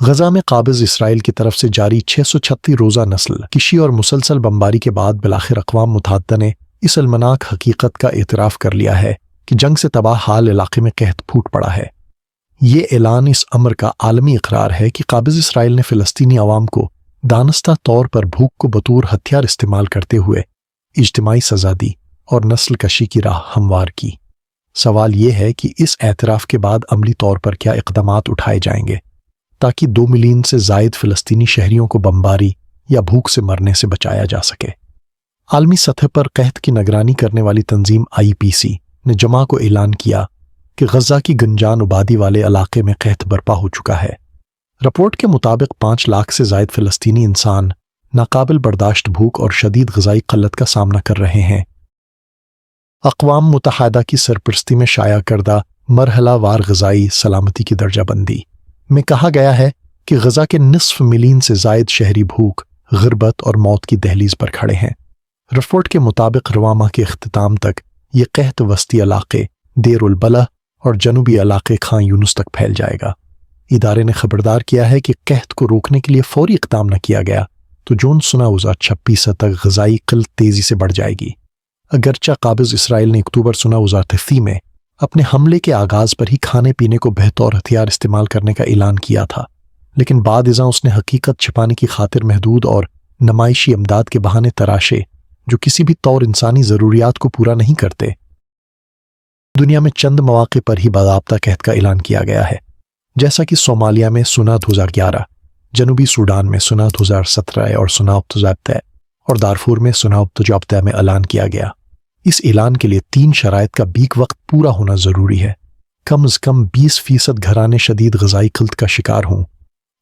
غزہ میں قابض اسرائیل کی طرف سے جاری 636 روزہ نسل کشی اور مسلسل بمباری کے بعد بالآخر اقوام متحدہ نے اس المناک حقیقت کا اعتراف کر لیا ہے کہ جنگ سے تباہ حال علاقے میں قحط پھوٹ پڑا ہے۔ یہ اعلان اس امر کا عالمی اقرار ہے کہ قابض اسرائیل نے فلسطینی عوام کو دانستہ طور پر بھوک کو بطور ہتھیار استعمال کرتے ہوئے اجتماعی سزا دی اور نسل کشی کی راہ ہموار کی۔ سوال یہ ہے کہ اس اعتراف کے بعد عملی طور پر کیا اقدامات اٹھائے جائیں گے تاکہ 2 ملین سے زائد فلسطینی شہریوں کو بمباری یا بھوک سے مرنے سے بچایا جا سکے۔ عالمی سطح پر قحط کی نگرانی کرنے والی تنظیم IPC نے جمعہ کو اعلان کیا کہ غزہ کی گنجان آبادی والے علاقے میں قحط برپا ہو چکا ہے۔ رپورٹ کے مطابق 5 لاکھ سے زائد فلسطینی انسان ناقابل برداشت بھوک اور شدید غذائی قلت کا سامنا کر رہے ہیں۔ اقوام متحدہ کی سرپرستی میں شائع کردہ مرحلہ وار غذائی سلامتی کی درجہ بندی میں کہا گیا ہے کہ غزہ کے نصف ملین سے زائد شہری بھوک، غربت اور موت کی دہلیز پر کھڑے ہیں۔ رپورٹ کے مطابق رواں ماہ کے اختتام تک یہ قحط وسطی علاقے دیر البلح اور جنوبی علاقے خان یونس تک پھیل جائے گا۔ ادارے نے خبردار کیا ہے کہ قحط کو روکنے کے لیے فوری اقدام نہ کیا گیا تو جون 2026 تک غذائی قلت تیزی سے بڑھ جائے گی۔ اگرچہ قابض اسرائیل نے اکتوبر 2023 میں اپنے حملے کے آغاز پر ہی کھانے پینے کو بطور ہتھیار استعمال کرنے کا اعلان کیا تھا، لیکن بعد ازاں اس نے حقیقت چھپانے کی خاطر محدود اور نمائشی امداد کے بہانے تراشے جو کسی بھی طور انسانی ضروریات کو پورا نہیں کرتے۔ دنیا میں چند مواقع پر ہی باضابطہ قحط کا اعلان کیا گیا ہے، جیسا کہ صومالیہ میں سنہ 2011، جنوبی سوڈان میں سنہ 2017 اور سنہ 2018 اور دارفور میں سنہ 2018 میں اعلان کیا گیا۔ اس اعلان کے لیے 3 شرائط کا بیک وقت پورا ہونا ضروری ہے۔ کم از کم 20% گھرانے شدید غذائی قلت کا شکار ہوں،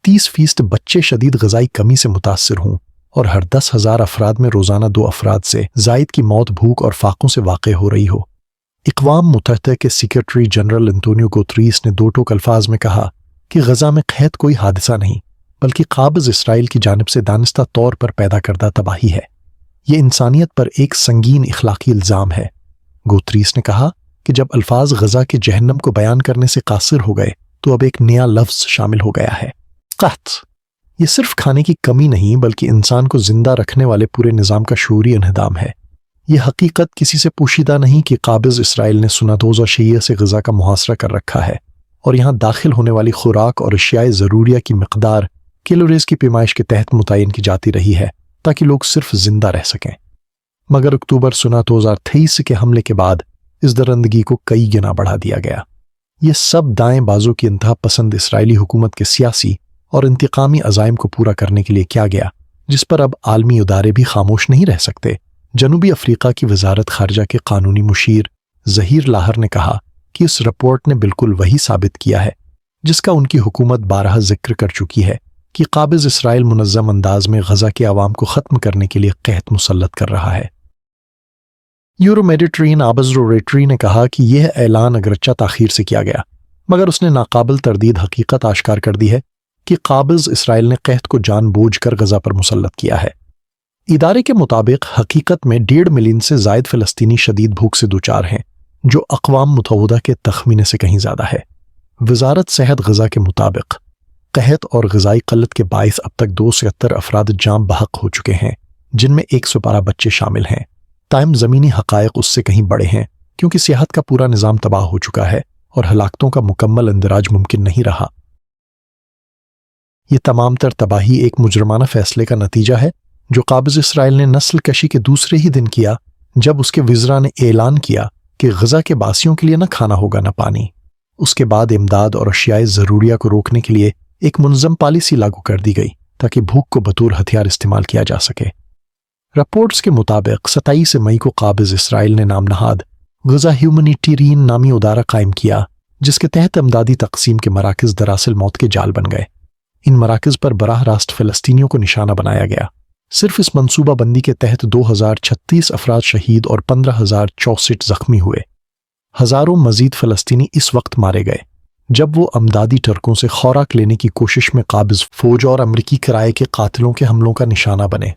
30% بچے شدید غذائی کمی سے متاثر ہوں اور ہر 10,000 افراد میں روزانہ 2 افراد سے زائد کی موت بھوک اور فاقوں سے واقع ہو رہی ہو۔ اقوام متحدہ کے سیکرٹری جنرل انتونیو گوتریس نے 2 ٹوک الفاظ میں کہا کہ غزہ میں قحط کوئی حادثہ نہیں بلکہ قابض اسرائیل کی جانب سے دانستہ طور پر پیدا کردہ تباہی ہے۔ یہ انسانیت پر ایک سنگین اخلاقی الزام ہے۔ گوتریس نے کہا کہ جب الفاظ غزہ کے جہنم کو بیان کرنے سے قاصر ہو گئے تو اب ایک نیا لفظ شامل ہو گیا ہے، قحط۔ یہ صرف کھانے کی کمی نہیں بلکہ انسان کو زندہ رکھنے والے پورے نظام کا شعوری انہدام ہے۔ یہ حقیقت کسی سے پوشیدہ نہیں کہ قابض اسرائیل نے سنہ 2006 سے غزہ کا محاصرہ کر رکھا ہے اور یہاں داخل ہونے والی خوراک اور اشیاء ضروریہ کی مقدار کیلوریز کی پیمائش کے تحت متعین کی جاتی رہی ہے تاکہ لوگ صرف زندہ رہ سکیں، مگر اکتوبر سنہ 2023 کے حملے کے بعد اس درندگی کو کئی گنا بڑھا دیا گیا۔ یہ سب دائیں بازو کی انتہا پسند اسرائیلی حکومت کے سیاسی اور انتقامی عزائم کو پورا کرنے کے لیے کیا گیا، جس پر اب عالمی ادارے بھی خاموش نہیں رہ سکتے۔ جنوبی افریقہ کی وزارت خارجہ کے قانونی مشیر ظہیر لاہر نے کہا کہ اس رپورٹ نے بالکل وہی ثابت کیا ہے جس کا ان کی حکومت بارہا ذکر کر چکی ہے کہ قابض اسرائیل منظم انداز میں غزہ کے عوام کو ختم کرنے کے لیے قحط مسلط کر رہا ہے۔ یورو میڈیٹرین آبزرو ریٹری نے کہا کہ یہ اعلان اگرچہ تاخیر سے کیا گیا مگر اس نے ناقابل تردید حقیقت آشکار کر دی ہے کہ قابض اسرائیل نے قحط کو جان بوجھ کر غزہ پر مسلط کیا ہے۔ ادارے کے مطابق حقیقت میں 1.5 ملین سے زائد فلسطینی شدید بھوک سے دوچار ہیں، جو اقوام متحدہ کے تخمینے سے کہیں زیادہ ہے۔ وزارت صحت غزہ کے مطابق قحط اور غذائی قلت کے باعث اب تک 270 افراد جاں بحق ہو چکے ہیں، جن میں 112 بچے شامل ہیں۔ تاہم زمینی حقائق اس سے کہیں بڑے ہیں کیونکہ صحت کا پورا نظام تباہ ہو چکا ہے اور ہلاکتوں کا مکمل اندراج ممکن نہیں رہا۔ یہ تمام تر تباہی ایک مجرمانہ فیصلے کا نتیجہ ہے جو قابض اسرائیل نے نسل کشی کے دوسرے ہی دن کیا جب اس کے وزراء نے اعلان کیا کہ غزہ کے باسیوں کے لیے نہ کھانا ہوگا نہ پانی۔ اس کے بعد امداد اور اشیاء ضروریہ کو روکنے کے لیے ایک منظم پالیسی لاگو کر دی گئی تاکہ بھوک کو بطور ہتھیار استعمال کیا جا سکے۔ رپورٹس کے مطابق 27 مئی کو قابض اسرائیل نے نام نہاد غزہ ہیومنیٹیرین نامی ادارہ قائم کیا جس کے تحت امدادی تقسیم کے مراکز دراصل موت کے جال بن گئے۔ ان مراکز پر براہ راست فلسطینیوں کو نشانہ بنایا گیا۔ صرف اس منصوبہ بندی کے تحت 2036 افراد شہید اور 15,064 زخمی ہوئے۔ ہزاروں مزید فلسطینی اس وقت مارے گئے جب وہ امدادی ٹرکوں سے خوراک لینے کی کوشش میں قابض فوج اور امریکی کرائے کے قاتلوں کے حملوں کا نشانہ بنے۔